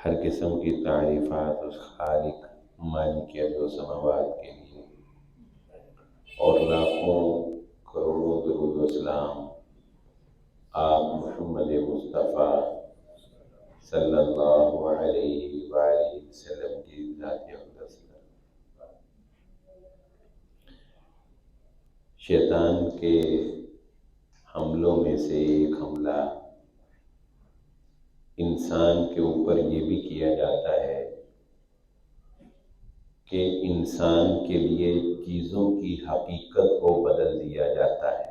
ہر قسم کی تعریفات اس خالق مالک ارض و سماوات کے لیے، اور لاکھوں کروڑوں درود و سلام آپ محمد مصطفیٰ صلی اللہ علیہ وآلہ وسلم کی ذات اقدس پر۔ شیطان کے حملوں میں سے ایک حملہ انسان کے اوپر یہ بھی کیا جاتا ہے کہ انسان کے لیے چیزوں کی حقیقت کو بدل دیا جاتا ہے۔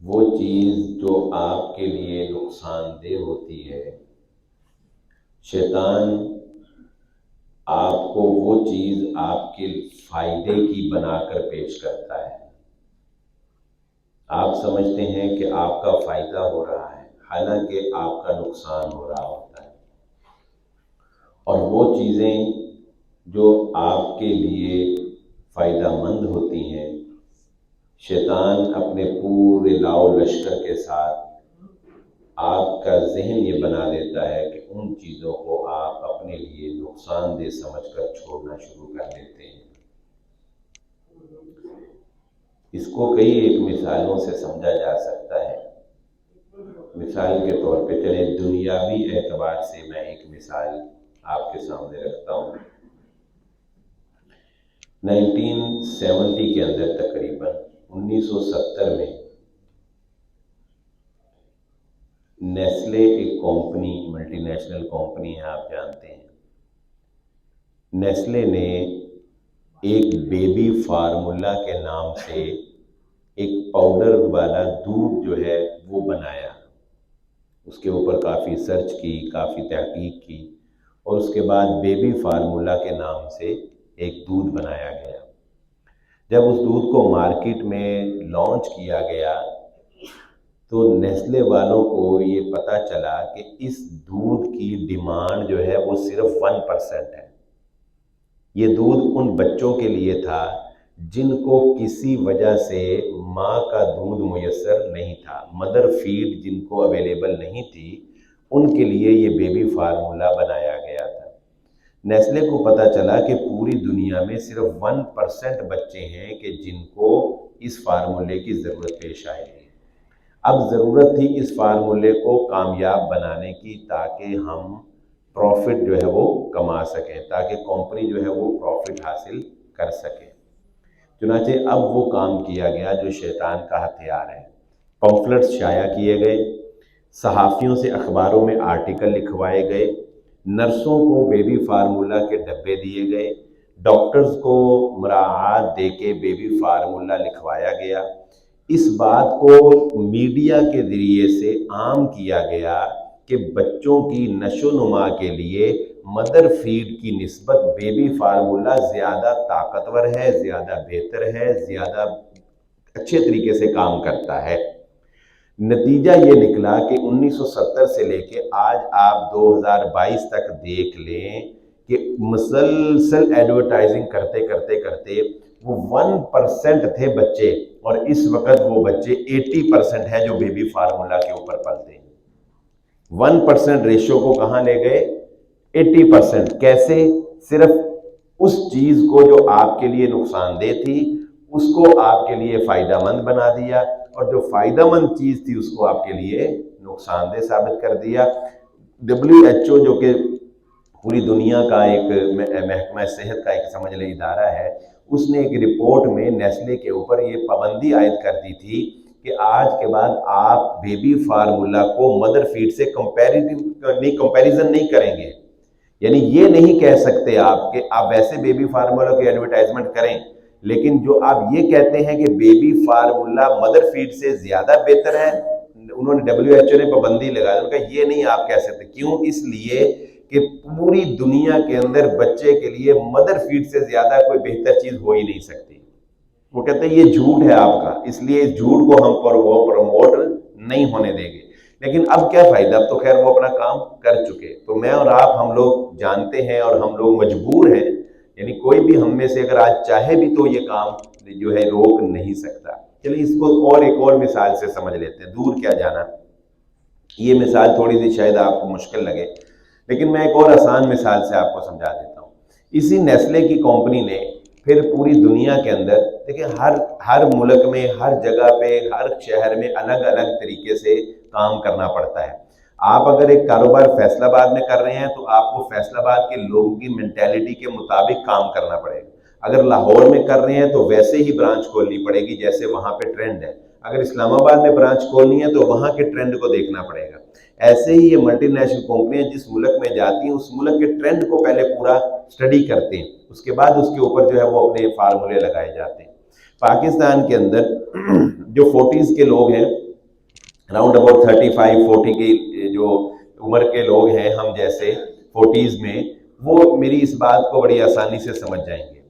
وہ چیز جو آپ کے لیے نقصان دہ ہوتی ہے، شیطان آپ کو وہ چیز آپ کے فائدے کی بنا کر پیش کرتا ہے۔ آپ سمجھتے ہیں کہ آپ کا فائدہ ہو رہا ہے، حالانکہ آپ کا نقصان ہو رہا ہوتا ہے۔ اور وہ چیزیں جو آپ کے لیے فائدہ مند ہوتی ہیں، شیطان اپنے پورے لاؤ لشکر کے ساتھ آپ کا ذہن یہ بنا دیتا ہے کہ ان چیزوں کو آپ اپنے لیے نقصان دہ سمجھ کر چھوڑنا شروع کر دیتے ہیں۔ اس کو کئی ایک مثالوں سے سمجھا جا سکتا ہے۔ مثال کے طور پہ چلیں دنیاوی اعتبار سے میں ایک مثال آپ کے سامنے رکھتا ہوں۔ 1970 کے اندر تقریباً 1970 میں نیسلے ایک کمپنی، ملٹی نیشنل کمپنی ہے، آپ جانتے ہیں۔ نیسلے نے ایک بیبی فارمولا کے نام سے ایک پاؤڈر والا دودھ جو ہے وہ بنایا۔ اس کے اوپر کافی سرچ کی، کافی تحقیق کی، اور اس کے بعد بیبی فارمولا کے نام سے ایک دودھ بنایا گیا۔ جب اس دودھ کو مارکیٹ میں لانچ کیا گیا تو نیسلے والوں کو یہ پتہ چلا کہ اس دودھ کی ڈیمانڈ جو ہے وہ صرف 1% ہے۔ یہ دودھ ان بچوں کے لیے تھا جن کو کسی وجہ سے ماں کا دودھ میسر نہیں تھا، مدر فیڈ جن کو اویلیبل نہیں تھی، ان کے لیے یہ بیبی فارمولا بنایا گیا تھا۔ نیسلے کو پتہ چلا کہ پوری دنیا میں صرف 1% بچے ہیں کہ جن کو اس فارمولے کی ضرورت پیش آئے گی۔ اب ضرورت تھی اس فارمولے کو کامیاب بنانے کی تاکہ ہم پروفٹ جو ہے وہ کما سکیں، تاکہ کمپنی جو ہے وہ پروفٹ حاصل کر سکے۔ چنانچہ اب وہ کام کیا گیا جو شیطان کا ہتھیار ہے۔ پمفلٹس شائع کیے گئے، صحافیوں سے اخباروں میں آرٹیکل لکھوائے گئے، نرسوں کو بیبی فارمولا کے ڈبے دیے گئے، ڈاکٹرز کو مراعات دے کے بیبی فارمولا لکھوایا گیا۔ اس بات کو میڈیا کے ذریعے سے عام کیا گیا کہ بچوں کی نشو و نما کے لیے مدر فیڈ کی نسبت بیبی فارمولا زیادہ طاقتور ہے، زیادہ بہتر ہے، زیادہ اچھے طریقے سے کام کرتا ہے۔ نتیجہ یہ نکلا کہ 1970 سے لے کے آج آپ 2022 تک دیکھ لیں کہ مسلسل ایڈورٹائزنگ کرتے کرتے کرتے وہ 1% تھے بچے، اور اس وقت وہ بچے 80% ہیں جو بیبی فارمولا کے اوپر پلتے ہیں۔ 1% ریشو کو کہاں لے گئے؟ 80%۔ کیسے؟ صرف اس چیز کو جو آپ کے لیے نقصان دہ تھی اس کو آپ کے لیے فائدہ مند بنا دیا، اور جو فائدہ مند چیز تھی اس کو آپ کے لیے نقصان دہ ثابت کر دیا۔ WHO جو کہ پوری دنیا کا ایک محکمہ صحت کا ایک سمجھ لیں ادارہ ہے، اس نے ایک رپورٹ میں نیسلے کے اوپر یہ پابندی عائد کر دی تھی کہ آج کے بعد آپ بیبی فارمولا کو مدر فیڈ سے کمپیریزن نہیں کریں گے۔ یعنی یہ نہیں کہہ سکتے آپ کہ آپ ویسے بیبی فارمولا کی ایڈورٹائزمنٹ کریں، لیکن جو آپ یہ کہتے ہیں کہ بیبی فارمولا مدر فیڈ سے زیادہ بہتر ہے، انہوں نے WHO نے پابندی لگا دی کہ یہ نہیں آپ کہہ سکتے۔ کیوں؟ اس لیے کہ پوری دنیا کے اندر بچے کے لیے مدر فیڈ سے زیادہ کوئی بہتر چیز ہو ہی نہیں سکتی۔ وہ کہتے ہیں یہ جھوٹ ہے آپ کا، اس لیے اس جھوٹ کو ہم پروموٹ نہیں ہونے دیں گے۔ لیکن اب کیا فائدہ، اب تو خیر وہ اپنا کام کر چکے۔ تو میں اور آپ ہم لوگ جانتے ہیں اور ہم لوگ مجبور ہیں، یعنی کوئی بھی ہم میں سے اگر آج چاہے بھی تو یہ کام جو ہے روک نہیں سکتا۔ چلیے اس کو ایک اور مثال سے سمجھ لیتے ہیں، دور کیا جانا۔ یہ مثال تھوڑی سی شاید آپ کو مشکل لگے، لیکن میں ایک اور آسان مثال سے آپ کو سمجھا دیتا ہوں۔ اسی نیسلے کی کمپنی نے پھر پوری دنیا کے اندر دیکھیں ہر ملک میں، ہر جگہ پہ، ہر شہر میں الگ الگ طریقے سے کام کرنا پڑتا ہے۔ آپ اگر ایک کاروبار فیصل آباد میں کر رہے ہیں تو آپ کو فیصل آباد کے لوگوں کی مینٹیلٹی کے مطابق کام کرنا پڑے گا۔ اگر لاہور میں کر رہے ہیں تو ویسے ہی برانچ کھولنی پڑے گی جیسے وہاں پہ ٹرینڈ ہے۔ اگر اسلام آباد میں برانچ کھولنی ہے تو وہاں کے ٹرینڈ کو دیکھنا پڑے گا۔ ایسے ہی یہ ملٹی نیشنل کمپنیاں جس ملک میں جاتی ہیں اس ملک کے ٹرینڈ کو پہلے پورا اسٹڈی کرتے ہیں، اس کے بعد اس کے اوپر جو ہے وہ اپنے فارمولے لگائے جاتے ہیں۔ پاکستان کے اندر جو 40s کے لوگ ہیں، اراؤنڈ اباؤٹ 35-40 کی جو عمر کے لوگ ہیں ہم جیسے 40s میں، وہ میری اس بات کو بڑی آسانی سے سمجھ جائیں گے۔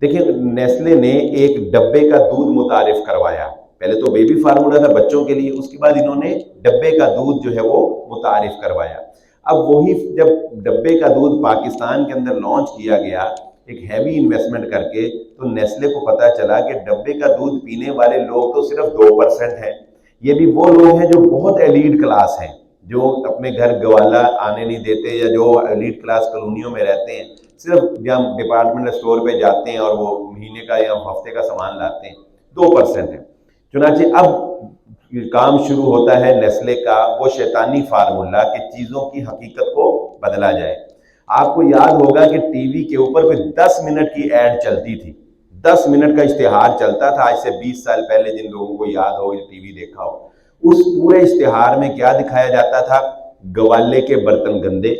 دیکھیں نیسلے نے ایک ڈبے کا دودھ متعارف کروایا، پہلے تو بیبی فارمولا تھا بچوں کے لیے، اس کے بعد انہوں نے ڈبے کا دودھ جو ہے وہ متعارف کروایا۔ اب وہی جب ڈبے کا دودھ پاکستان کے اندر لانچ کیا گیا ایک ہیوی انویسٹمنٹ کر کے، تو نیسلے کو پتا چلا کہ ڈبے کا دودھ پینے والے لوگ تو صرف 2% ہیں۔ یہ بھی وہ لوگ ہیں جو بہت ایلیٹ کلاس ہیں، جو اپنے گھر گوالا آنے نہیں دیتے، یا جو ایلیٹ کلاس کالونیوں میں رہتے ہیں، صرف جب ڈپارٹمنٹ اسٹور پہ جاتے ہیں اور وہ مہینے کا یا ہفتے کا سامان لاتے ہیں، 2% ہیں۔ چنانچہ اب کام شروع ہوتا ہے نیسلے کا وہ شیطانی فارمولا کہ چیزوں کی حقیقت کو بدلا جائے۔ آپ کو یاد ہوگا کہ ٹی وی کے اوپر کوئی 10 منٹ کی ایڈ چلتی تھی، 10 منٹ کا اشتہار چلتا تھا، آج سے 20 سال پہلے، جن لوگوں کو یاد ہو ٹی وی دیکھا ہو۔ اس پورے اشتہار میں کیا دکھایا جاتا تھا؟ گوالے کے برتن گندے،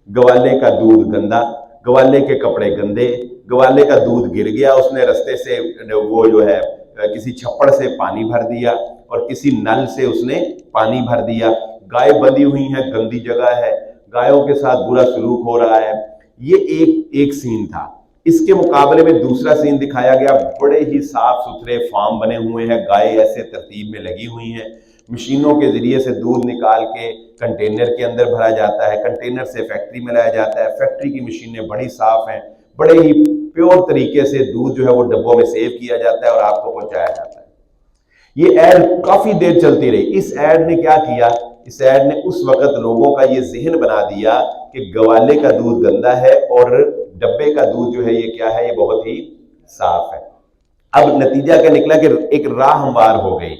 گوالے کا دودھ گندا، گوالے کے کپڑے گندے، گوالے کا دودھ گر گیا، اس نے رستے سے وہ جو ہے کسی چھپڑ سے پانی بھر دیا اور کسی نل سے اس نے پانی بھر دیا، گائے بندھی ہوئی ہیں، گندی جگہ ہے، گایوں کے ساتھ برا سلوک ہو رہا ہے۔ یہ ایک سین تھا۔ اس کے مقابلے میں دوسرا سین دکھایا گیا، بڑے ہی صاف ستھرے فارم بنے ہوئے ہیں، گائے ایسے ترتیب میں لگی ہوئی ہیں، مشینوں کے ذریعے سے دودھ نکال کے کنٹینر کے اندر بھرا جاتا ہے، کنٹینر سے فیکٹری میں لایا جاتا ہے، فیکٹری کی مشینیں بڑی صاف ہیں، بڑے ہی پیور طریقے سے دودھ جو ہے وہ ڈبوں میں سیو کیا جاتا ہے اور آپ کو پہنچایا جاتا ہے۔ یہ ایڈ کافی دیر چلتی رہی۔ اس ایڈ نے کیا کیا؟ اس ایڈ نے اس وقت لوگوں کا یہ ذہن بنا دیا کہ گوالے کا دودھ گندا ہے اور ڈبے کا دودھ جو ہے یہ کیا ہے؟ یہ بہت ہی صاف ہے۔ اب نتیجہ کیا نکلا کہ ایک راہ ہموار ہو گئی۔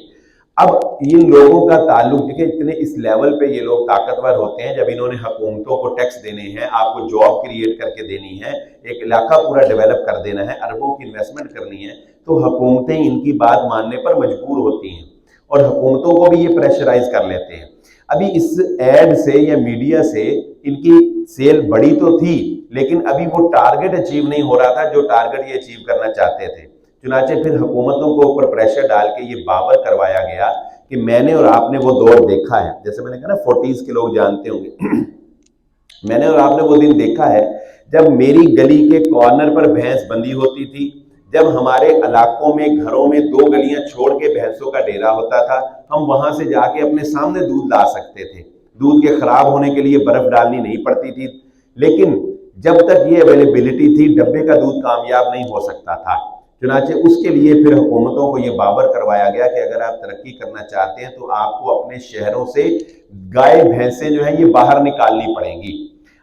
اب ان لوگوں کا تعلق دیکھیں، اتنے اس لیول پہ یہ لوگ طاقتور ہوتے ہیں، جب انہوں نے حکومتوں کو ٹیکس دینے ہیں، آپ کو جاب کریٹ کر کے دینی ہے، ایک علاقہ پورا ڈیولپ کر دینا ہے، اربوں کی انویسٹمنٹ کرنی ہے، تو حکومتیں ان کی بات ماننے پر مجبور ہوتی ہیں اور حکومتوں کو بھی یہ پریشرائز کر لیتے ہیں۔ ابھی اس ایڈ سے یا میڈیا سے ان کی سیل بڑی تو تھی، لیکن ابھی وہ ٹارگٹ اچیو نہیں ہو رہا تھا جو ٹارگٹ یہ اچیو کرنا چاہتے تھے۔ چنانچہ پھر حکومتوں کو اوپر پریشر ڈال کے یہ باور کروایا گیا کہ میں نے اور آپ نے وہ دور دیکھا ہے، جیسے میں نے کہا نا 40s کے لوگ جانتے ہوں گے، میں نے اور آپ نے وہ دن دیکھا ہے جب میری گلی کے کارنر پر بھینس بندھی ہوتی تھی، جب ہمارے علاقوں میں گھروں میں 2 گلیاں چھوڑ کے بھینسوں کا ڈیرا ہوتا تھا، ہم وہاں سے جا کے اپنے سامنے دودھ لا سکتے تھے، دودھ کے خراب ہونے کے لیے برف ڈالنی نہیں پڑتی تھی۔ لیکن جب تک یہ اویلیبلٹی تھی ڈبے کا دودھ کامیاب نہیں ہو سکتا تھا۔ چنانچہ اس کے لیے پھر حکومتوں کو یہ باور کروایا گیا کہ اگر آپ ترقی کرنا چاہتے ہیں تو آپ کو اپنے شہروں سے گائے بھینسیں جو ہیں یہ باہر نکالنی پڑیں گی۔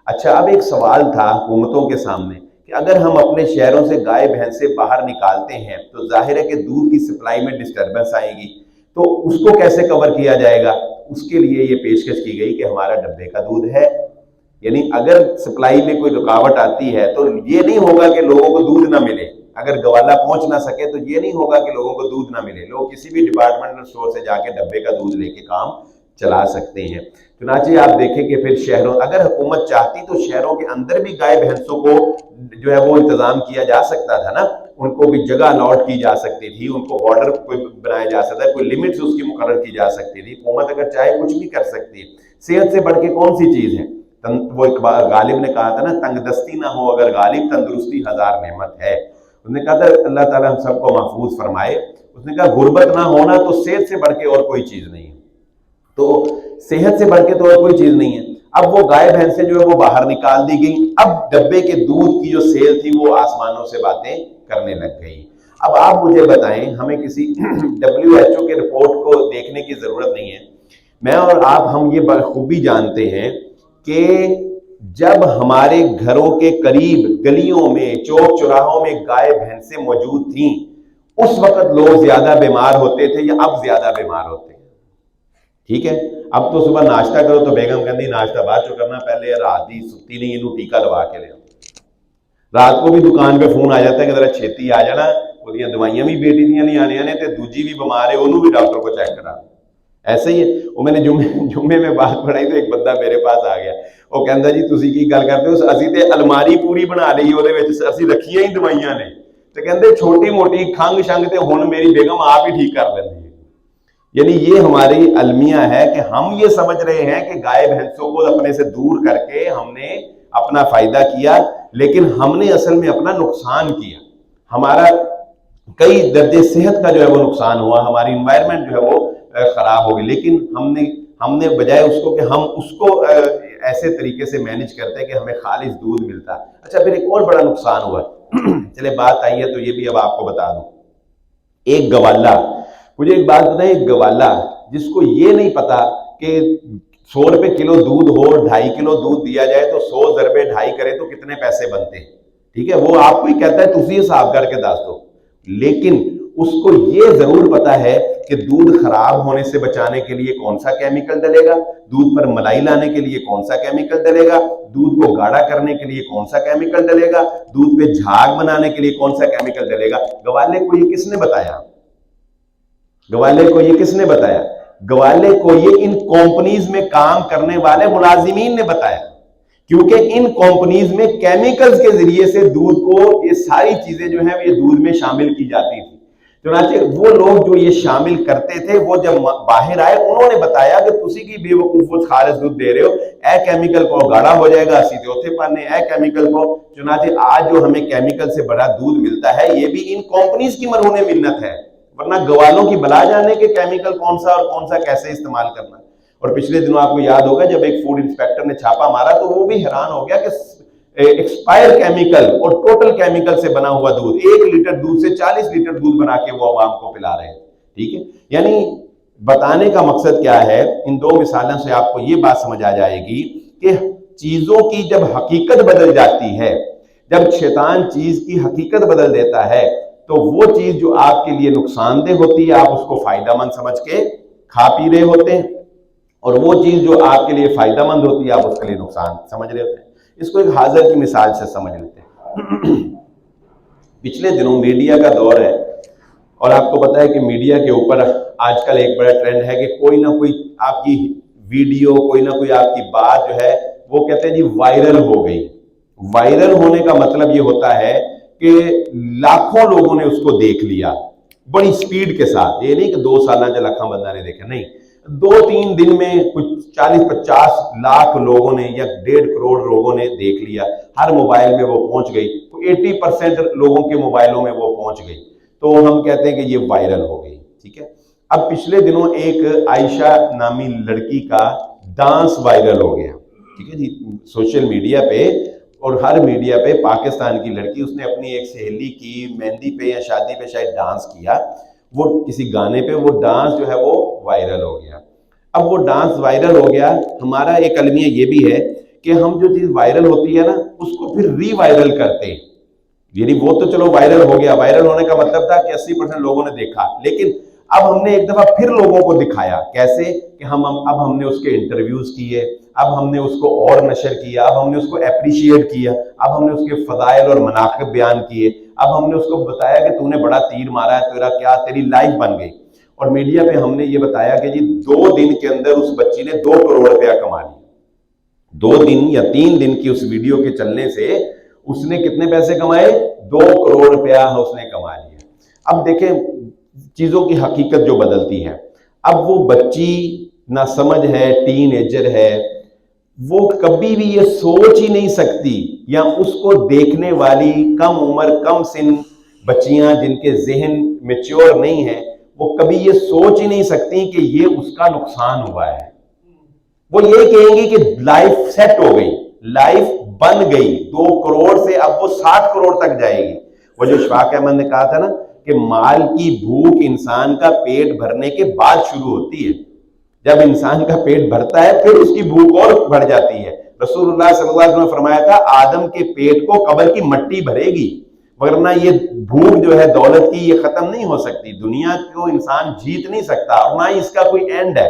اچھا، اب ایک سوال تھا حکومتوں کے سامنے کہ اگر ہم اپنے شہروں سے گائے بھینسیں باہر نکالتے ہیں تو ظاہر ہے کہ دودھ کی سپلائی میں ڈسٹربنس آئے گی، تو اس کو کیسے کور کیا جائے گا؟ اس کے لیے یہ پیشکش کی گئی کہ ہمارا ڈبے کا دودھ ہے، یعنی اگر سپلائی میں کوئی رکاوٹ آتی ہے تو یہ نہیں ہوگا کہ لوگوں کو دودھ نہ ملے، اگر گوالا پہنچ نہ سکے تو یہ نہیں ہوگا کہ لوگوں کو دودھ نہ ملے، لوگ کسی بھی ڈپارٹمنٹل اسٹور سے جا کے ڈبے کا دودھ لے کے کام چلا سکتے ہیں۔ چنانچہ آپ دیکھیں کہ پھر شہروں، اگر حکومت چاہتی تو شہروں کے اندر بھی گائے بھینسوں کو جو ہے وہ انتظام کیا جا سکتا تھا نا، ان کو بھی جگہ الاٹ کی جا سکتی تھی، ان کو بارڈر بنایا جا سکتا ہے، کوئی لمٹس اس کی مقرر کی جا سکتی تھی۔ حکومت اگر چاہے کچھ بھی کر سکتی ہے۔ صحت سے بڑھ کے کون سی چیز ہے؟ وہ غالب نے کہا تھا نا، تنگ دستی نہ ہو اگر غالب، تندرستی ہزار نعمت ہے۔ اس نے کہا تھا اللہ تعالیٰ ہم سب کو محفوظ فرمائے، اس نے کہا غربت نہ ہونا تو صحت سے بڑھ کے اور کوئی چیز نہیں ہے، تو صحت سے بڑھ کے تو اور کوئی چیز نہیں ہے۔ اب وہ گائے بھینسیں جو ہے وہ باہر نکال دی گئی، اب ڈبے کے دودھ کی جو سیل تھی وہ آسمانوں سے باتیں کرنے لگ گئی۔ اب آپ مجھے بتائیں، ہمیں کسی WHO کے رپورٹ کو دیکھنے کی ضرورت نہیں ہے، میں اور آپ ہم یہ بخوبی جانتے ہیں کہ جب ہمارے گھروں کے قریب گلیوں میں چوک چوراہوں میں گائے بھینسیں موجود تھیں اس وقت لوگ زیادہ بیمار ہوتے تھے یا اب زیادہ بیمار ہوتے ہیں؟ ٹھیک ہے، اب تو صبح ناشتہ کرو تو بیگم کہندی ناشتہ بعد چو کرنا، پہلے رات دی ستی نہیں انہوں ٹیکا لوا کے لیا. رات کو بھی دکان پہ فون آ جاتا ہے کہ ذرا چھیتی آ جانا، وہ دوائیاں بھی بیٹی دیا نہیں آنیا نے تے دوجی بھی بیمار ہے انہوں بھی ڈاکٹر کو چیک کرا. ایسے ہی ہے. وہ میں نے جمعے میں بات پڑھائی تو ایک بندہ میرے پاس آ گیا، وہ کہندا جی تسی کی گل کرتے ہو، اسی تے الماری پوری بنا لئی اودے وچ اسی رکھیاں ہی دوائیاں نے، تے کہندے چھوٹی موٹی کھنگ شنگ تے ہن میری بیگم آپ ہی ٹھیک کر لیندی ہے. یعنی یہ ہماری المیہ ہے کہ ہم یہ سمجھ رہے ہیں کہ گائے بھینسوں کو اپنے سے دور کر کے ہم نے اپنا فائدہ کیا، لیکن ہم نے اصل میں اپنا نقصان کیا. ہمارا کئی درجے صحت کا جو ہے وہ نقصان ہوا، ہماری انوائرمنٹ جو ہے وہ خراب ہو گئی. لیکن ہم نے بجائے اس کو کہ ہم اس کو ایسے طریقے سے مینج کرتے کہ ہمیں خالص دودھ ملتا. اچھا پھر ایک اور بڑا نقصان ہوا، چلے بات آئی ہے تو یہ بھی اب آپ کو بتا دوں. ایک گوالا، مجھے ایک بات بتائیں، ایک گوالا جس کو یہ نہیں پتا کہ 100 روپے کلو دودھ ہو، 2.5 کلو دودھ دیا جائے تو 100 ضربے 2.5 کرے تو کتنے پیسے بنتے ہیں. ٹھیک ہے، وہ آپ کو ہی کہتا ہے تسی حساب کر کے دس دو. لیکن اس کو یہ ضرور پتا ہے کہ دودھ خراب ہونے سے بچانے کے لیے کون سا کیمیکل ڈلے گا، دودھ پر ملائی لانے کے لیے کون سا کیمیکل ڈلے گا، دودھ کو گاڑھا کرنے کے لیے کون سا کیمیکل ڈلے گا، دودھ پہ جھاگ بنانے کے لیے کون سا کیمیکل ڈلے گا. گوالے کو یہ کس نے بتایا؟ گوالے کو یہ کس نے بتایا؟ گوالے کو یہ ان کمپنیز میں کام کرنے والے ملازمین نے بتایا، کیونکہ ان کمپنیز میں کیمیکلز کے ذریعے سے دودھ کو یہ ساری چیزیں جو ہیں یہ دودھ میں شامل کی جاتی تھی. چنانچہ وہ لوگ جو یہ شامل کرتے تھے وہ جب باہر آئے انہوں نے بتایا کہ تسی کی بے وقوف خالص دودھ دے رہے ہو، اے کیمیکل کو گاڑھا ہو جائے گا، اسی تے اوتھے پانے اے کیمیکل کو. چنانچہ آج جو ہمیں کیمیکل سے بڑا دودھ ملتا ہے یہ بھی ان کمپنیز کی مرہون منت ہے، ورنہ گوالوں کی بلا جانے کے کیمیکل کون سا اور کون سا کیسے استعمال کرنا. اور پچھلے دنوں آپ کو یاد ہوگا جب ایک فوڈ انسپیکٹر نے چھاپا مارا تو وہ بھی حیران ہو گیا کہ ایکسپائر کیمیکل اور ٹوٹل کیمیکل سے بنا ہوا دودھ، 1 لیٹر دودھ سے 40 لیٹر دودھ بنا کے وہ عوام کو پلا رہے ہیں. ٹھیک ہے، یعنی بتانے کا مقصد کیا ہے، ان 2 مثالوں سے آپ کو یہ بات سمجھ آ جائے گی کہ چیزوں کی جب حقیقت بدل جاتی ہے، جب شیطان چیز کی حقیقت بدل دیتا ہے تو وہ چیز جو آپ کے لیے نقصان دہ ہوتی ہے آپ اس کو فائدہ مند سمجھ کے کھا پی رہے ہوتے ہیں، اور وہ چیز جو آپ کے لیے فائدہ مند ہوتی ہے آپ اس کے لیے نقصان سمجھ رہے ہوتے ہیں. اس کو ایک حاضر کی مثال سے سمجھ لیتے ہیں. پچھلے دنوں میڈیا کا دور ہے اور آپ کو پتا ہے کہ میڈیا کے اوپر آج کل ایک بڑا ٹرینڈ ہے کہ کوئی نہ کوئی آپ کی ویڈیو، کوئی نہ کوئی آپ کی بات جو ہے وہ کہتے ہیں جی وائرل ہو گئی. وائرل ہونے کا مطلب یہ ہوتا ہے کہ لاکھوں لوگوں نے اس کو دیکھ لیا بڑی سپیڈ کے ساتھ. یہ نہیں کہ 2 سالہ جو لکھاں بندہ نے دیکھا، نہیں، 2-3 دن میں کچھ 40-50 لاکھ لوگوں نے یا 1.5 کروڑ لوگوں نے دیکھ لیا. ہر موبائل میں وہ پہنچ گئی، 80% لوگوں کے موبائلوں میں وہ پہنچ گئی. تو ہم کہتے ہیں کہ یہ وائرل ہو گئی. ٹھیک ہے، اب پچھلے دنوں ایک عائشہ نامی لڑکی کا ڈانس وائرل ہو گیا. ٹھیک ہے جی، سوشل میڈیا پہ اور ہر میڈیا پہ پاکستان کی لڑکی، اس نے اپنی ایک سہیلی کی مہندی پہ یا شادی پہ شاید ڈانس کیا، وہ کسی گانے پہ وہ ڈانس جو ہے وہ وائرل ہو گیا. اب وہ ڈانس وائرل ہو گیا، ہمارا ایک المیہ یہ بھی ہے کہ ہم جو چیز وائرل ہوتی ہے نا اس کو پھر ری وائرل کرتے ہیں. یعنی وہ تو چلو وائرل ہو گیا، وائرل ہونے کا مطلب تھا کہ 80% لوگوں نے دیکھا، لیکن اب ہم نے ایک دفعہ پھر لوگوں کو دکھایا. کیسے کہ اب ہم نے اس کے انٹرویوز کیے، اب ہم نے اس کو اور نشر کیا، اب ہم نے اس کو اپریشیٹ کیا، اب ہم نے اس کے فضائل اور مناقب بیان کیے، اب ہم نے اس کو بتایا کہ تو نے بڑا تیر مارا ہے، تیرا کیا، تیری لائف بن گئی. اور میڈیا پہ ہم نے یہ بتایا کہ جی 2 دن کے اندر اس بچی نے 2 کروڑ روپیہ کما لیا. 2 دن یا 3 دن کی اس ویڈیو کے چلنے سے اس نے کتنے پیسے کمائے؟ 2 کروڑ روپیہ اس نے کما لیا. اب دیکھیں چیزوں کی حقیقت جو بدلتی ہے. اب وہ بچی نہ سمجھ ہے، ٹین ایجر ہے، وہ کبھی بھی یہ سوچ ہی نہیں سکتی، یا اس کو دیکھنے والی کم عمر کم سن بچیاں جن کے ذہن میچور نہیں ہیں وہ کبھی یہ سوچ ہی نہیں سکتی کہ یہ اس کا نقصان ہوا ہے. وہ یہ کہیں گی کہ لائف سیٹ ہو گئی، لائف بن گئی، 2 کروڑ سے اب وہ 60 کروڑ تک جائے گی. وہ جو اشفاق احمد نے کہا تھا نا کہ مال کی بھوک انسان کا پیٹ بھرنے کے بعد شروع ہوتی ہے. جب انسان کا پیٹ بھرتا ہے پھر اس کی بھوک اور بڑھ جاتی ہے. رسول اللہ صلی اللہ علیہ وسلم نے فرمایا تھا آدم کے پیٹ کو قبر کی مٹی بھرے گی، ورنہ یہ بھوک جو ہے دولت کی یہ ختم نہیں ہو سکتی. دنیا کو انسان جیت نہیں سکتا، اور نہ ہی اس کا کوئی اینڈ ہے،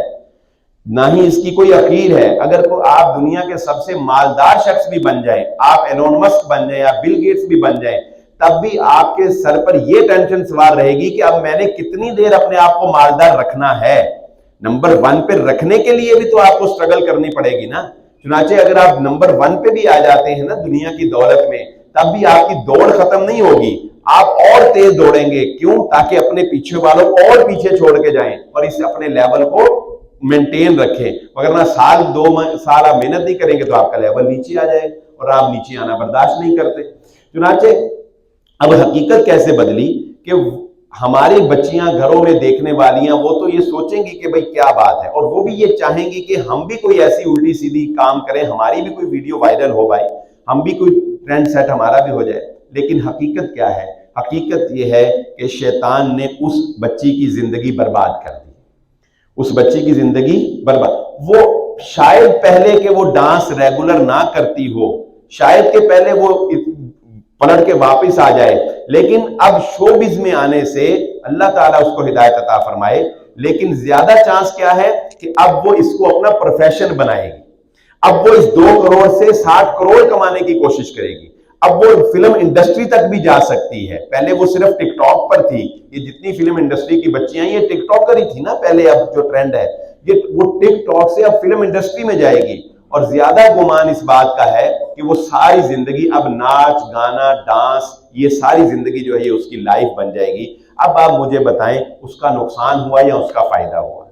نہ ہی اس کی کوئی اخیر ہے. اگر آپ دنیا کے سب سے مالدار شخص بھی بن جائیں، آپ ایلون مسک بن جائیں یا بل گیٹس بھی بن جائیں، تب بھی آپ کے سر پر یہ ٹینشن سوار رہے گی کہ اب میں نے کتنی دیر اپنے آپ کو مالدار رکھنا ہے. نمبر 1 پہ رکھنے کے لیے بھی تو آپ کو سٹرگل کرنی پڑے گی نا. چنانچہ اگر آپ نمبر 1 پہ بھی آ جاتے ہیں نا دنیا کی دولت میں، تب بھی آپ کی دوڑ ختم نہیں ہوگی، آپ اور تیز دوڑیں گے. کیوں؟ تاکہ اپنے پیچھے والوں کو اور پیچھے چھوڑ کے جائیں اور اس اپنے لیول کو مینٹین رکھیں. وگرنہ سال 2 سال آپ محنت نہیں کریں گے تو آپ کا لیول نیچے آ جائے اور آپ نیچے آنا برداشت نہیں کرتے. چنانچہ اب حقیقت کیسے بدلی کہ ہماری بچیاں گھروں میں دیکھنے والیاں وہ تو یہ سوچیں گی کہ بھئی کیا بات ہے، اور وہ بھی یہ چاہیں گی کہ ہم بھی کوئی ایسی الٹی سیدھی کام کریں، ہماری بھی کوئی ویڈیو وائرل ہو بھائی، ہم بھی کوئی ٹرینڈ سیٹ ہمارا بھی ہو جائے. لیکن حقیقت کیا ہے؟ حقیقت یہ ہے کہ شیطان نے اس بچی کی زندگی برباد کر دی. اس بچی کی زندگی برباد. وہ شاید پہلے کہ وہ ڈانس ریگولر نہ کرتی ہو، شاید کہ پہلے وہ پلٹ کے واپس آ جائے، لیکن اب شوبز میں آنے سے اللہ تعالیٰ اس کو ہدایت عطا فرمائے. لیکن زیادہ چانس کیا ہے کہ اب وہ اس کو اپنا پروفیشن بنائے گی. اب وہ اس 2 کروڑ سے 60 کروڑ کمانے کی کوشش کرے گی. اب وہ فلم انڈسٹری تک بھی جا سکتی ہے. پہلے وہ صرف ٹک ٹاک پر تھی. یہ جتنی فلم انڈسٹری کی بچیاں یہ ٹک ٹاکر ہی تھی نا پہلے. اب جو ٹرینڈ ہے یہ وہ ٹک ٹاک سے اب فلم انڈسٹری میں جائے گی. اور زیادہ گمان اس بات کا ہے کہ وہ ساری زندگی اب ناچ گانا ڈانس یہ ساری زندگی جو ہے یہ اس کی لائف بن جائے گی. اب آپ مجھے بتائیں اس کا نقصان ہوا یا اس کا فائدہ ہوا؟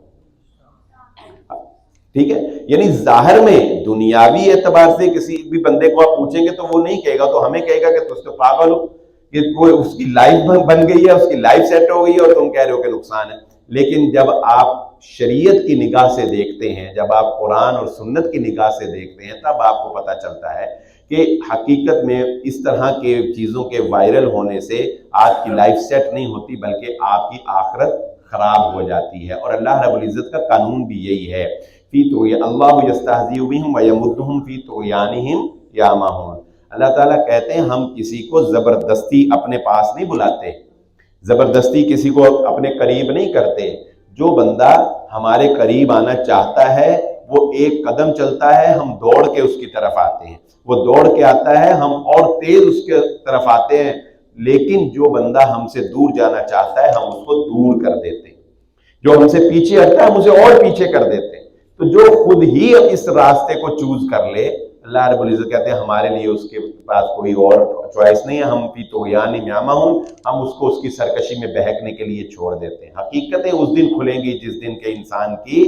ٹھیک ہے، یعنی ظاہر میں دنیاوی اعتبار سے کسی بھی بندے کو آپ پوچھیں گے تو وہ نہیں کہے گا، تو ہمیں کہے گا کہ تم تو پاگل ہو کہ کوئی اس کی لائف بن گئی ہے، اس کی لائف سیٹ ہو گئی ہے اور تم کہہ رہے ہو کہ نقصان ہے. لیکن جب آپ شریعت کی نگاہ سے دیکھتے ہیں، جب آپ قرآن اور سنت کی نگاہ سے دیکھتے ہیں، تب آپ کو پتہ چلتا ہے کہ حقیقت میں اس طرح کے چیزوں کے وائرل ہونے سے آپ کی لائف سیٹ نہیں ہوتی بلکہ آپ کی آخرت خراب ہو جاتی ہے. اور اللہ رب العزت کا قانون بھی یہی ہے، اللہ یستہزئ بہم ویمدہم فی طغیانہم یعمہون. اللہ تعالیٰ کہتے ہیں ہم کسی کو زبردستی اپنے پاس نہیں بلاتے، زبردستی کسی کو اپنے قریب نہیں کرتے. جو بندہ ہمارے قریب آنا چاہتا ہے وہ ایک قدم چلتا ہے، ہم دوڑ کے اس کی طرف آتے ہیں. وہ دوڑ کے آتا ہے، ہم اور تیز اس کے طرف آتے ہیں. لیکن جو بندہ ہم سے دور جانا چاہتا ہے ہم اس کو دور کر دیتے ہیں. جو ہم سے پیچھے ہٹتا ہے ہم اسے اور پیچھے کر دیتے ہیں. تو جو خود ہی اس راستے کو چوز کر لے، اللہ رب العزت کہتے ہیں ہمارے لیے اس کے پاس کوئی اور چوائس نہیں ہے. ہم فی طغیانہم یعمہون، ہم اس کو اس کی سرکشی میں بہکنے کے لیے چھوڑ دیتے ہیں. حقیقتیں اس دن کھلیں گی جس دن کے انسان کی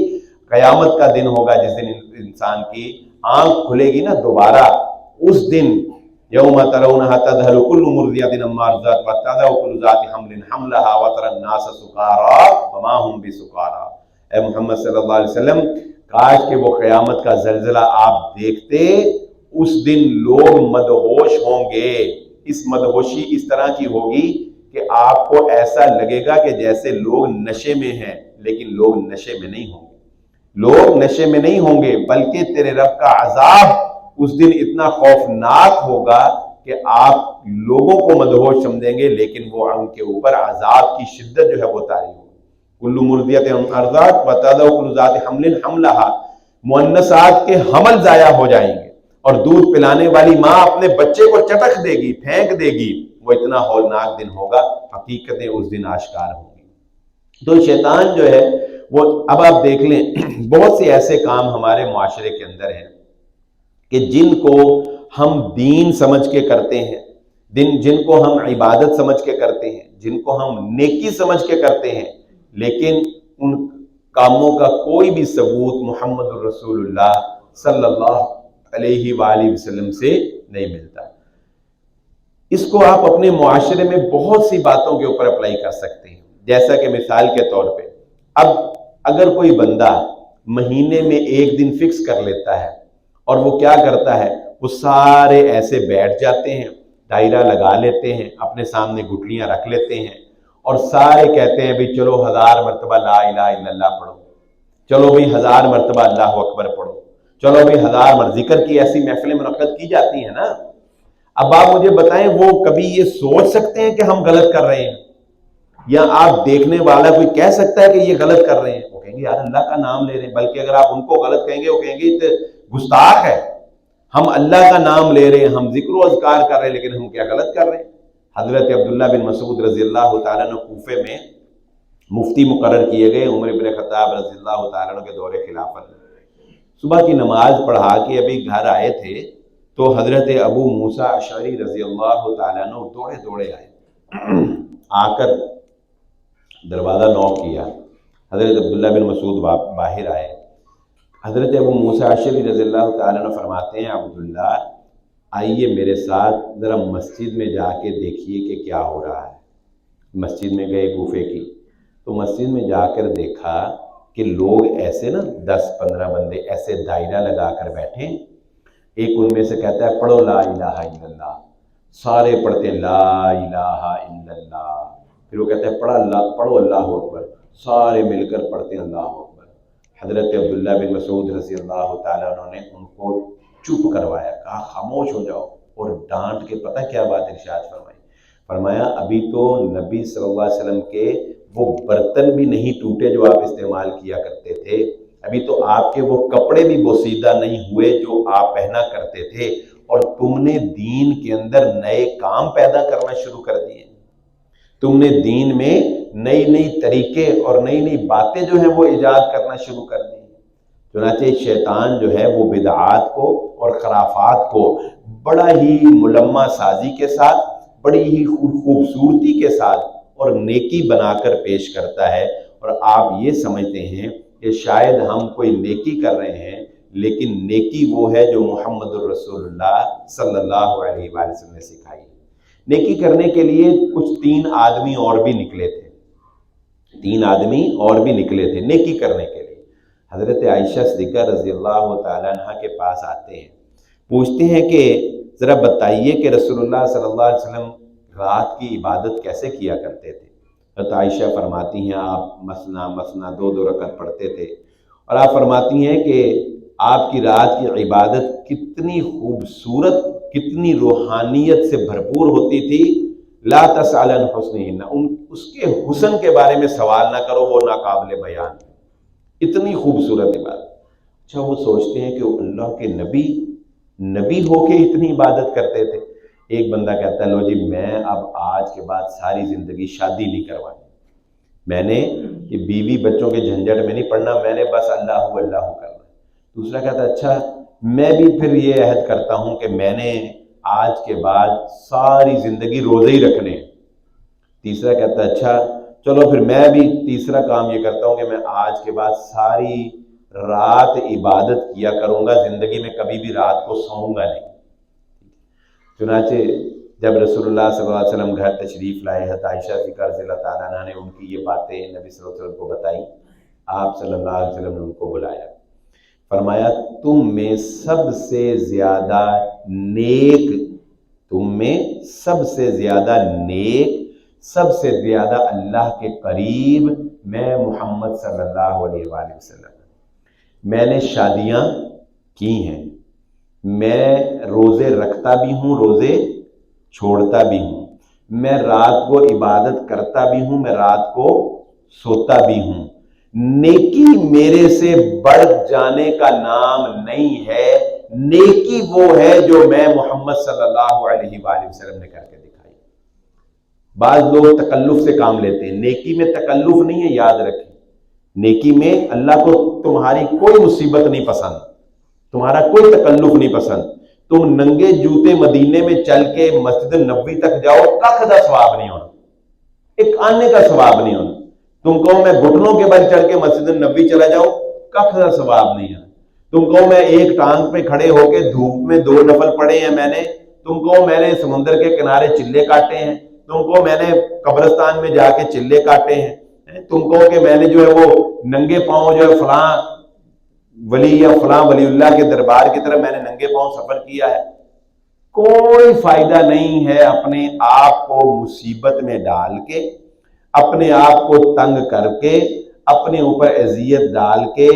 قیامت کا دن ہوگا، جس دن انسان کی آنکھ کھلے گی نا دوبارہ. اس دن یوم ترونہا تذہل کل مرضعۃ عما ارضعت وتضع کل ذات حمل حملہا وتری الناس سکارا وما ہم بسکارا. اے محمد صلی اللہ علیہ وسلم، کاش کہ وہ قیامت کا زلزلہ آپ دیکھتے. اس دن لوگ مدہوش ہوں گے. اس مدہوشی اس طرح کی ہوگی کہ آپ کو ایسا لگے گا کہ جیسے لوگ نشے میں ہیں، لیکن لوگ نشے میں نہیں ہوں گے. لوگ نشے میں نہیں ہوں گے بلکہ تیرے رب کا عذاب اس دن اتنا خوفناک ہوگا کہ آپ لوگوں کو مدہوش سمجھیں گے، لیکن وہ ان کے اوپر عذاب کی شدت جو ہے وہ طاری ہوگی. کل مرضعۃ عما ارضعت وتضع کل ذات حمل حملہا. مؤنثات کے حمل ضائع ہو جائیں گے اور دودھ پلانے والی ماں اپنے بچے کو چٹک دے گی، پھینک دے گی. وہ اتنا ہولناک دن ہوگا، حقیقتیں اس دن آشکار ہوں گی. تو شیطان جو ہے وہ اب آپ دیکھ لیں بہت سے ایسے کام ہمارے معاشرے کے اندر ہیں کہ جن کو ہم دین سمجھ کے کرتے ہیں، جن کو ہم عبادت سمجھ کے کرتے ہیں، جن کو ہم نیکی سمجھ کے کرتے ہیں، لیکن ان کاموں کا کوئی بھی ثبوت محمد الرسول اللہ صلی اللہ علیہ وآلہ وسلم سے نہیں ملتا. اس کو آپ اپنے معاشرے میں بہت سی باتوں کے اوپر اپلائی کر سکتے ہیں. جیسا کہ مثال کے طور پہ اب اگر کوئی بندہ مہینے میں 1 دن فکس کر لیتا ہے اور وہ کیا کرتا ہے، وہ سارے ایسے بیٹھ جاتے ہیں، دائرہ لگا لیتے ہیں، اپنے سامنے گٹلیاں رکھ لیتے ہیں اور سارے کہتے ہیں بھی چلو 1000 مرتبہ لا الہ الا اللہ پڑھو. چلو بھئی 1000 مرتبہ اللہ اکبر پڑھو، چلو بھئی 1000 ذکر کی ایسی محفلیں منعقد کی جاتی ہیں نا. اب آپ مجھے بتائیں وہ کبھی یہ سوچ سکتے ہیں کہ ہم غلط کر رہے ہیں؟ یا آپ دیکھنے والا کوئی کہہ سکتا ہے کہ یہ غلط کر رہے ہیں؟ وہ کہیں گے یار اللہ کا نام لے رہے ہیں. بلکہ اگر آپ ان کو غلط کہیں گے وہ کہیں گے یہ تو گستاخ ہے، ہم اللہ کا نام لے رہے ہیں، ہم ذکر و اذکار کر رہے ہیں، لیکن ہم کیا غلط کر رہے ہیں. حضرت عبداللہ بن مسعود رضی اللہ تعالیٰ عنہ کوفے میں مفتی مقرر کیے گئے عمر بن خطاب رضی اللہ تعالیٰ عنہ کے دور خلافت. صبح کی نماز پڑھا کے ابھی گھر آئے تھے تو حضرت ابو موسیٰ اشعری رضی اللہ تعالیٰ عنہ دوڑے دوڑے آئے، آ کر دروازہ نوک کیا. حضرت عبداللہ بن مسعود باہر آئے. حضرت ابو موسیٰ اشعری رضی اللہ تعالیٰ عنہ فرماتے ہیں عبداللہ آئیے میرے ساتھ ذرا مسجد میں جا کے دیکھیے کہ کیا ہو رہا ہے. مسجد میں گئے کوفے کی تو مسجد میں جا کر دیکھا کہ لوگ ایسے نا 10-15 بندے ایسے دائرہ لگا کر بیٹھے. ایک ان میں سے کہتا ہے پڑھو لا الہ الا اللہ، سارے پڑھتے ہیں لا الہ الا اللہ. پھر وہ کہتا ہے پڑھو اللہ اکبر، سارے مل کر پڑھتے ہیں اللہ اکبر. حضرت عبداللہ بن مسعود رضی اللہ تعالیٰ عنہ نے ان کو چپ کروایا، کہا خاموش ہو جاؤ، اور ڈانٹ کے پتہ کیا بات ارشاد فرمائی. فرمایا ابھی تو نبی صلی اللہ علیہ وسلم کے وہ برتن بھی نہیں ٹوٹے جو آپ استعمال کیا کرتے تھے، ابھی تو آپ کے وہ کپڑے بھی بوسیدہ نہیں ہوئے جو آپ پہنا کرتے تھے، اور تم نے دین کے اندر نئے کام پیدا کرنا شروع کر دیے. تم نے دین میں نئی نئی طریقے اور نئی نئی باتیں جو ہیں وہ ایجاد کرنا شروع کر دی. چنانچہ شیطان جو ہے وہ بدعات کو اور خرافات کو بڑا ہی ملمہ سازی کے ساتھ، بڑی ہی خوبصورتی کے ساتھ اور نیکی بنا کر پیش کرتا ہے، اور آپ یہ سمجھتے ہیں کہ شاید ہم کوئی نیکی کر رہے ہیں، لیکن نیکی وہ ہے جو محمد الرسول اللہ صلی اللہ علیہ وآلہ وسلم نے سکھائی. نیکی کرنے کے لیے کچھ 3 آدمی اور بھی نکلے تھے، 3 آدمی اور بھی نکلے تھے نیکی کرنے کے لیے. حضرت عائشہ صدیقہ رضی اللہ تعالیٰ عنہ کے پاس آتے ہیں، پوچھتے ہیں کہ ذرا بتائیے کہ رسول اللہ صلی اللہ علیہ وسلم رات کی عبادت کیسے کیا کرتے تھے. حضرت عائشہ فرماتی ہیں آپ مثنا 2 رکعت پڑھتے تھے، اور آپ فرماتی ہیں کہ آپ کی رات کی عبادت کتنی خوبصورت، کتنی روحانیت سے بھرپور ہوتی تھی. لا تسأل عن حسنہن، اس کے حسن کے بارے میں سوال نہ کرو، وہ ناقابل بیان، اتنی خوبصورت عبادت. اچھا وہ سوچتے ہیں کہ وہ اللہ کے نبی ہو کے اتنی عبادت کرتے تھے. ایک بندہ کہتا ہے لو جی میں اب آج کے بعد ساری زندگی شادی نہیں کروانی، میں نے یہ بیوی بچوں کے جھنجھٹ میں نہیں پڑنا، میں نے بس اللہ کرنا. دوسرا کہتا ہے اچھا میں بھی پھر یہ عہد کرتا ہوں کہ میں نے آج کے بعد ساری زندگی روزے ہی رکھنے ہیں. تیسرا کہتا ہے اچھا چلو پھر میں بھی تیسرا کام یہ کرتا ہوں کہ میں آج کے بعد ساری رات عبادت کیا کروں گا، زندگی میں کبھی بھی رات کو سوؤں گا نہیں. چنانچہ جب رسول اللہ صلی اللہ علیہ وسلم گھر تشریف لائے، حضرت عائشہ صدیقہ رضی اللہ تعالیٰ عنہ نے ان کی یہ باتیں نبی صلی اللہ علیہ وسلم کو بتائی. آپ صلی اللہ علیہ وسلم نے ان کو بلایا، فرمایا تم میں سب سے زیادہ نیک، تم میں سب سے زیادہ نیک، سب سے زیادہ اللہ کے قریب میں محمد صلی اللہ علیہ وآلہ وسلم. میں نے شادیاں کی ہیں، میں روزے رکھتا بھی ہوں، روزے چھوڑتا بھی ہوں، میں رات کو عبادت کرتا بھی ہوں، میں رات کو سوتا بھی ہوں. نیکی میرے سے بڑھ جانے کا نام نہیں ہے، نیکی وہ ہے جو میں محمد صلی اللہ علیہ وآلہ وسلم نے کر کے دکھائی. بعض لوگ تکلف سے کام لیتے ہیں، نیکی میں تکلف نہیں ہے، یاد رکھیں. نیکی میں اللہ کو تمہاری کوئی مصیبت نہیں پسند، تمہارا کوئی تکلف نہیں پسند. تم ننگے جوتے مدینے میں چل کے مسجد نبوی تک جاؤ، کخ دا ثواب نہیں ہونا، ایک آنے کا ثواب نہیں ہونا. تم کہو میں گھٹنوں کے بل چل کے مسجد نبوی چلا جاؤں، کخ دا ثواب نہیں ہے. تم کہو میں ایک ٹانگ پہ کھڑے ہو کے دھوپ میں 2 نفل پڑھے ہیں میں نے، تم کہو میں نے سمندر کے کنارے چلے کاٹے ہیں، تم کہو میں نے قبرستان میں جا کے چلے کاٹے ہیں، تم کہو کہ میں نے جو ہے وہ ننگے پاؤں جو ہے فلاں ولی یا فلاں ولی اللہ کے دربار کی طرف میں نے ننگے پاؤں سفر کیا ہے. کوئی فائدہ نہیں ہے اپنے آپ کو مصیبت میں ڈال کے، اپنے آپ کو تنگ کر کے، اپنے اوپر اذیت ڈال کے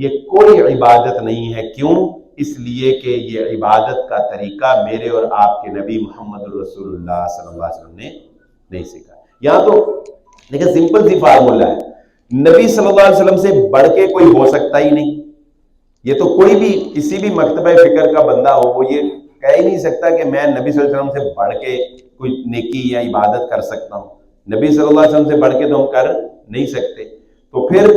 یہ کوئی عبادت نہیں ہے۔ کیوں؟ اس لیے کہ یہ عبادت کا طریقہ میرے اور آپ کے نبی محمد رسول اللہ صلی اللہ علیہ وسلم نے نہیں سکھا۔ یہاں تو دیکھیں سمپل سی فارمولا ہے، نبی صلی اللہ علیہ وسلم سے بڑھ کے کوئی ہو سکتا ہی نہیں۔ یہ تو کوئی بھی کسی بھی مکتبہ فکر کا بندہ ہو وہ یہ کہہ ہی نہیں سکتا کہ میں نبی صلی اللہ علیہ وسلم سے بڑھ کے کوئی نیکی یا عبادت کر سکتا ہوں۔ نبی صلی اللہ علیہ وسلم سے بڑھ کے تو ہم کر نہیں سکتے، تو پھر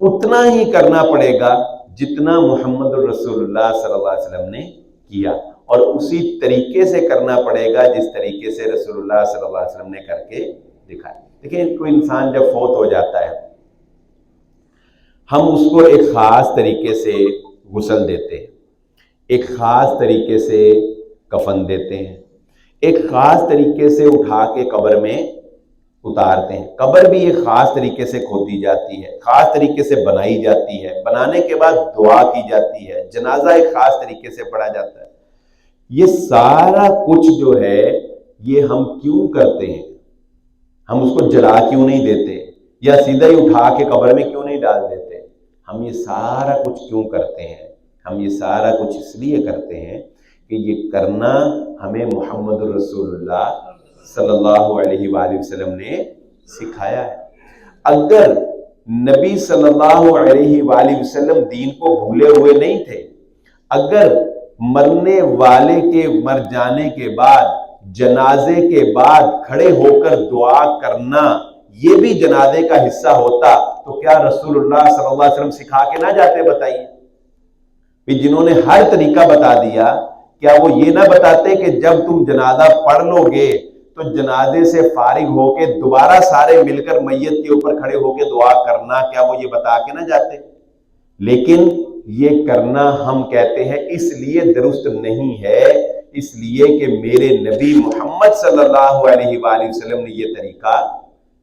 اتنا ہی کرنا پڑے گا جتنا محمد الرسول اللہ صلی اللہ علیہ وسلم نے کیا، اور اسی طریقے سے کرنا پڑے گا جس طریقے سے رسول اللہ صلی اللہ علیہ وسلم نے کر کے دکھایا۔ دیکھیں کوئی انسان جب فوت ہو جاتا ہے ہم اس کو ایک خاص طریقے سے غسل دیتے ہیں، ایک خاص طریقے سے کفن دیتے ہیں، ایک خاص طریقے سے اٹھا کے قبر میں اتارتے ہیں۔ قبر بھی ایک خاص طریقے سے کھودی جاتی ہے، خاص طریقے سے بنائی جاتی ہے، بنانے کے بعد دعا کی جاتی ہے، جنازہ ایک خاص طریقے سے پڑھا جاتا ہے۔ یہ سارا کچھ جو ہے یہ ہم کیوں کرتے ہیں؟ ہم اس کو جلا کیوں نہیں دیتے یا سیدھا ہی اٹھا کے قبر میں کیوں نہیں ڈال دیتے؟ ہم یہ سارا کچھ کیوں کرتے ہیں؟ ہم یہ سارا کچھ اس لیے کرتے ہیں کہ یہ کرنا ہمیں محمد رسول اللہ صلی اللہ علیہ وآلہ وسلم نے سکھایا ہے۔ اگر نبی صلی اللہ علیہ وآلہ وسلم دین کو بھولے ہوئے نہیں تھے، اگر مرنے والے کے مر جانے کے بعد جنازے کے بعد کھڑے ہو کر دعا کرنا یہ بھی جنازے کا حصہ ہوتا تو کیا رسول اللہ صلی اللہ علیہ وسلم سکھا کے نہ جاتے؟ بتائیے، جنہوں نے ہر طریقہ بتا دیا کیا وہ یہ نہ بتاتے کہ جب تم جنازہ پڑھ لو گے تو جنازے سے فارغ ہو کے دوبارہ سارے مل کر میت کے اوپر کھڑے ہو کے دعا کرنا، کیا وہ یہ بتا کے نہ جاتے؟ لیکن یہ کرنا ہم کہتے ہیں اس لیے درست نہیں ہے، اس لیے کہ میرے نبی محمد صلی اللہ علیہ وآلہ وسلم نے یہ طریقہ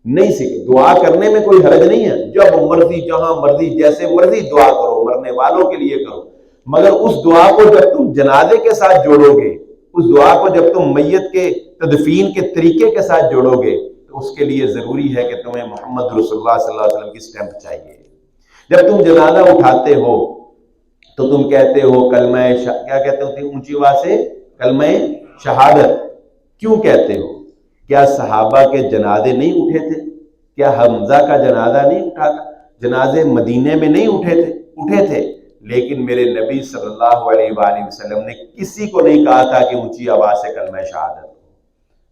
نہیں سیکھا۔ دعا کرنے میں کوئی حرج نہیں ہے، جب مرضی جہاں مرضی جیسے مرضی دعا کرو، مرنے والوں کے لیے کرو، مگر اس دعا کو جب تم جنازے کے ساتھ جوڑو گے، اس دعا کو جب تم میت کے تدفین کے طریقے کے ساتھ جوڑو گے تو اس کے لیے ضروری ہے کہ تمہیں محمد رسول اللہ صلی اللہ علیہ وسلم کی سٹیمپ چاہیے۔ جب تم جنازہ اٹھاتے ہو تو تم کہتے ہو کلمہ کیا کہتے ہو اونچی آواز سے؟ کلمہ شہادت۔ کیوں کہتے ہو؟ کیا صحابہ کے جنازے نہیں اٹھے تھے؟ کیا حمزہ کا جنازہ نہیں اٹھا تھا؟ جنازے مدینے میں نہیں اٹھے تھے، لیکن میرے نبی صلی اللہ علیہ وآلہ وسلم نے کسی کو نہیں کہا تھا کہ اونچی آواز سے کلمہ شہادت۔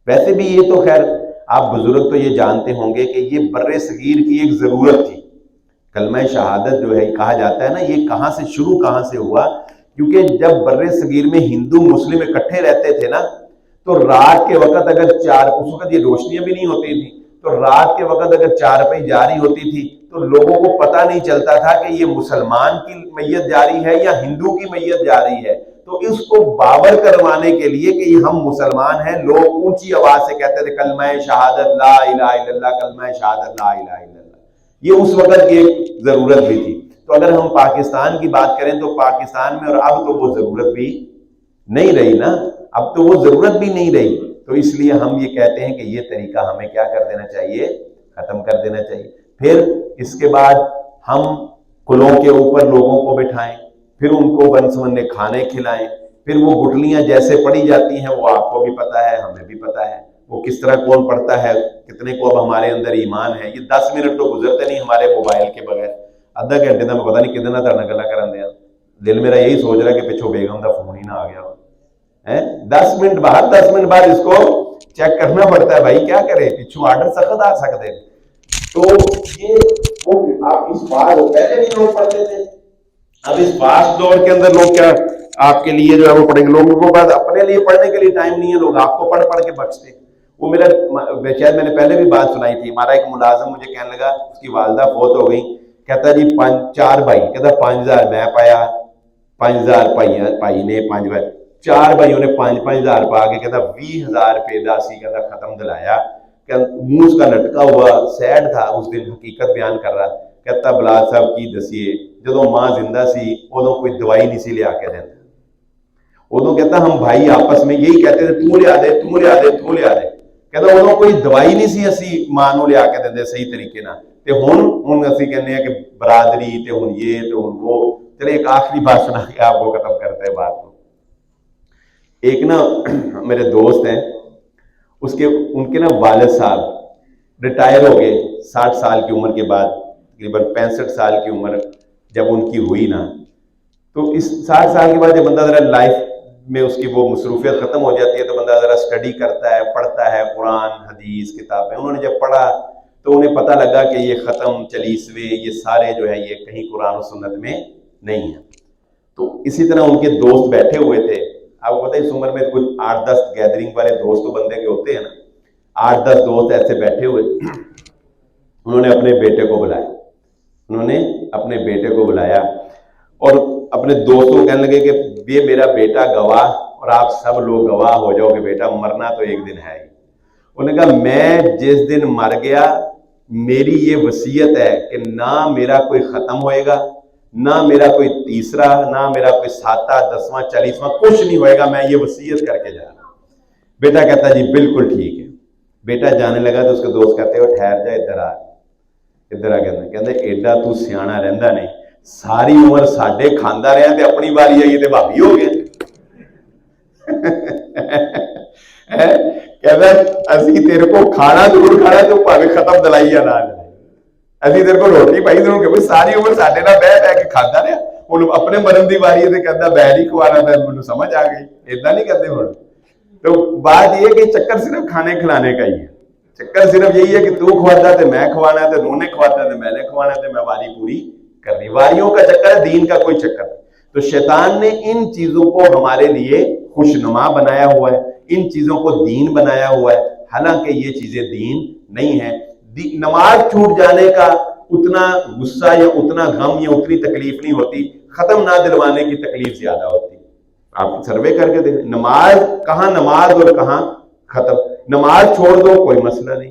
ویسے بھی یہ تو خیر آپ بزرگ تو یہ جانتے ہوں گے کہ یہ بر صغیر کی ایک ضرورت تھی۔ کلمہ شہادت جو ہے کہا جاتا ہے نا، یہ کہاں سے شروع کہاں سے ہوا؟ کیونکہ جب بر صغیر میں ہندو مسلم اکٹھے رہتے تھے نا تو رات کے وقت اگر اس وقت یہ روشنیاں بھی نہیں ہوتی تھی، تو رات کے وقت اگر چارپائی جاری ہوتی تھی تو لوگوں کو پتہ نہیں چلتا تھا کہ یہ مسلمان کی میت جاری ہے یا ہندو کی میت جاری ہے۔ تو اس کو باور کروانے کے لیے کہ یہ ہم مسلمان ہیں، لوگ اونچی آواز سے کہتے تھے کلمہ شہادت لا الہ الا اللہ، کلمہ شہادت لا الہ الا اللہ۔ یہ اس وقت کی ایک ضرورت بھی تھی۔ تو اگر ہم پاکستان کی بات کریں تو پاکستان میں اور اب تو وہ ضرورت بھی نہیں رہی نا، اب تو وہ ضرورت بھی نہیں رہی، تو اس لیے ہم یہ کہتے ہیں کہ یہ طریقہ ہمیں کیا کر دینا چاہیے؟ ختم کر دینا چاہیے۔ پھر اس کے بعد ہم کلوں کے اوپر لوگوں کو بٹھائیں، پھر ان کو بن سمنے کھانے کھلائیں، پھر وہ گٹلیاں جیسے پڑھی جاتی ہیں وہ آپ کو بھی پتہ ہے، ہمیں بھی پتہ ہے، وہ کس طرح کون پڑھتا ہے، کتنے کو اب ہمارے اندر ایمان ہے۔ یہ 10 منٹ تو گزرتے نہیں ہمارے موبائل کے بغیر، آدھا گھنٹے میں پتہ نہیں کتنا ترنا گلا کرن دیا۔ دل میرا یہی سوچ رہا ہے کہ پچھو بیگم دا فون ہی نہ آ گیا ہو۔ 10 منٹ بعد اس کو چیک کرنا پڑتا ہے، بھائی کیا کرے، پچھو آرڈر سخت آ سکتے ہیں۔ تو یہ آپ اس بات پہلے بھی لوگ پڑھتے تھے، اب اس فاسٹ دور کے اندر لوگ کیا آپ کے لیے جو ہے وہ پڑھیں گے، لوگوں کو بعد اپنے لیے پڑھنے کے لیے ٹائم نہیں ہے، لوگ آپ کو پڑھ کے بخشتے۔ وہ میرا شاید میں نے پہلے بھی بات سنائی تھی، ہمارا ایک ملازم مجھے کہنے لگا اس کی والدہ فوت ہو گئی، کہتا جی 4 بھائی، کہتا 5000 میں پایا، 5000 بھائی نے 5 بھائی 4 بھائیوں نے 5,000 پا کے کہتا 20,000 روپے داسی کہتا ختم دلایا، کہ منہ کا لٹکا ہوا سیڈ تھا اس دن، حقیقت بیان کر رہا، کہتا بلال صاحب کی دسیے جدو ماں زندہ سی ادو کوئی دوائی نہیں سی لیا کے دینا، ادو کہتا ہم بھائی آپس میں یہی کہتے تھے تو لیا دے تو لیا دے تو لیا دے، کہتا ادو کوئی دوائی نہیں سی اسی ماں نو لیا کے دے صحیح طریقے نہ، تے ہن اسی کہنے ہیں کہ برادری تے ہن یہ تے ہن وہ. چلے ایک آخری بات سنا کے آپ کو ختم کرتے ہیں بات کو. ایک نا میرے دوست ہیں, ان کے نا والد صاحب ریٹائر ہو گئے 60 سال کی عمر کے بعد, تقریباً 65 سال کی عمر جب ان کی ہوئی نا, تو اس 60 سال کے بعد جب بندہ ذرا لائف میں اس کی وہ مصروفیت ختم ہو جاتی ہے تو بندہ ذرا اسٹڈی کرتا ہے, پڑھتا ہے قرآن حدیث کتابیں. انہوں نے جب پڑھا تو انہیں پتہ لگا کہ یہ ختم چلیسوے یہ سارے جو ہے یہ کہیں قرآن و سنت میں نہیں ہیں. تو اسی طرح ان کے دوست بیٹھے ہوئے تھے. آپ کو پتہ ہے اس عمر میں کچھ 8-10 گیدرنگ والے دوست تو بندے کے ہوتے ہیں نا, 8-10 دوست ایسے بیٹھے ہوئے. انہوں نے اپنے بیٹے کو بلایا اور اپنے دوستوں کو کہنے لگے کہ یہ میرا بیٹا گواہ اور آپ سب لوگ گواہ ہو جاؤ کہ بیٹا مرنا تو ایک دن ہے ہی. انہوں نے کہا میں جس دن مر گیا میری یہ وصیت ہے کہ نہ میرا کوئی ختم ہوئے گا, نہ میرا کوئی تیسرا, نہ میرا کوئی 7واں 10واں 40واں کچھ نہیں ہوئے گا, میں یہ وصیت کر کے جا رہا ہوں. بیٹا کہتا جی بالکل ٹھیک ہے. بیٹا جانے لگا تو اس کے دوست کہتے ہو ٹھہر جا, ادھر آ کہتے ایڈا تو سیانا رہندا نہیں, ساری عمر ساڈے کھاندا رہا تے اپنی باری آئی تے بھابی ہو گیا. کہتا اسی تیرے کو کھانا ضرور کھانا تو بھاوے ختم دلائی یا نہ دلائی, اسی تیرے کو روٹی پائی ضرور کہ ساری عمر ساڈے نال بہ بہ کے کھاندا رہا, ہن اپنے مرن دی واری تے کہندا میں نہیں کھوانا, تے مینوں سمجھ آ گئی. اتنا نہیں کہتے ہن. تو بات یہ ہے کہ چکر صرف کھانے کھلانے کا ہی ہے. چکر صرف یہی ہے کہ تو کھواتا تے میں کھوانا, تے انہوں نے کھواتا تے میں نے کھوانا, تے میں واری پوری کرنی. واریوں کا چکر ہے, دین کا کوئی چکر نہیں. تو شیطان نے ان چیزوں کو ہمارے لیے خوشنما بنایا ہوا ہے, ان چیزوں کو دین بنایا ہوا ہے, حالانکہ یہ چیزیں دین نہیں ہیں. نماز چھوٹ جانے کا اتنا غصہ یا اتنا غم یا اتنی تکلیف نہیں ہوتی, ختم نہ دلوانے کی تکلیف زیادہ ہوتی. آپ سروے کر کے دیکھیں نماز کہاں نماز اور کہاں ختم. نماز چھوڑ دو کوئی مسئلہ نہیں,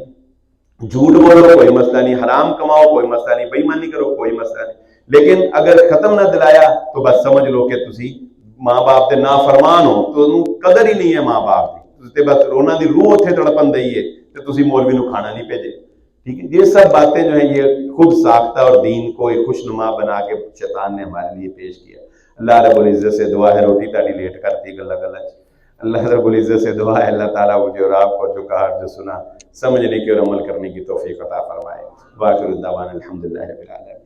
جھوٹ بولو کوئی مسئلہ نہیں, حرام کماؤ کوئی مسئلہ نہیں, بےایمانی کرو کوئی مسئلہ نہیں. لیکن اگر ختم نہ دلایا تو بس سمجھ لو کہ تسی ماں باپ دے نافرمان ہو, تو قدر ہی نہیں ہے ماں باپ دی, بس رونا دی روح اتنے تڑپن دئی ہے تو تسی مولوی نو کھانا نہیں بھیجے. ٹھیک ہے, یہ سب باتیں جو ہیں یہ خود ساختہ اور دین کو ایک خوشنما بنا کے شیطان نے ہمارے لیے پیش کیا. اللہ رب العزت سے دعا ہے, روٹی تاڑی لیٹ کرتی گلا گلا. اللہ رب العزت سے دعا ہے اللہ تعالیٰ مجھے اور آپ کو جو کہا جو سنا سمجھنے کی اور عمل کرنے کی توفیق عطا فرمائے. واخر الدعوانا الحمدللہ رب العالمین.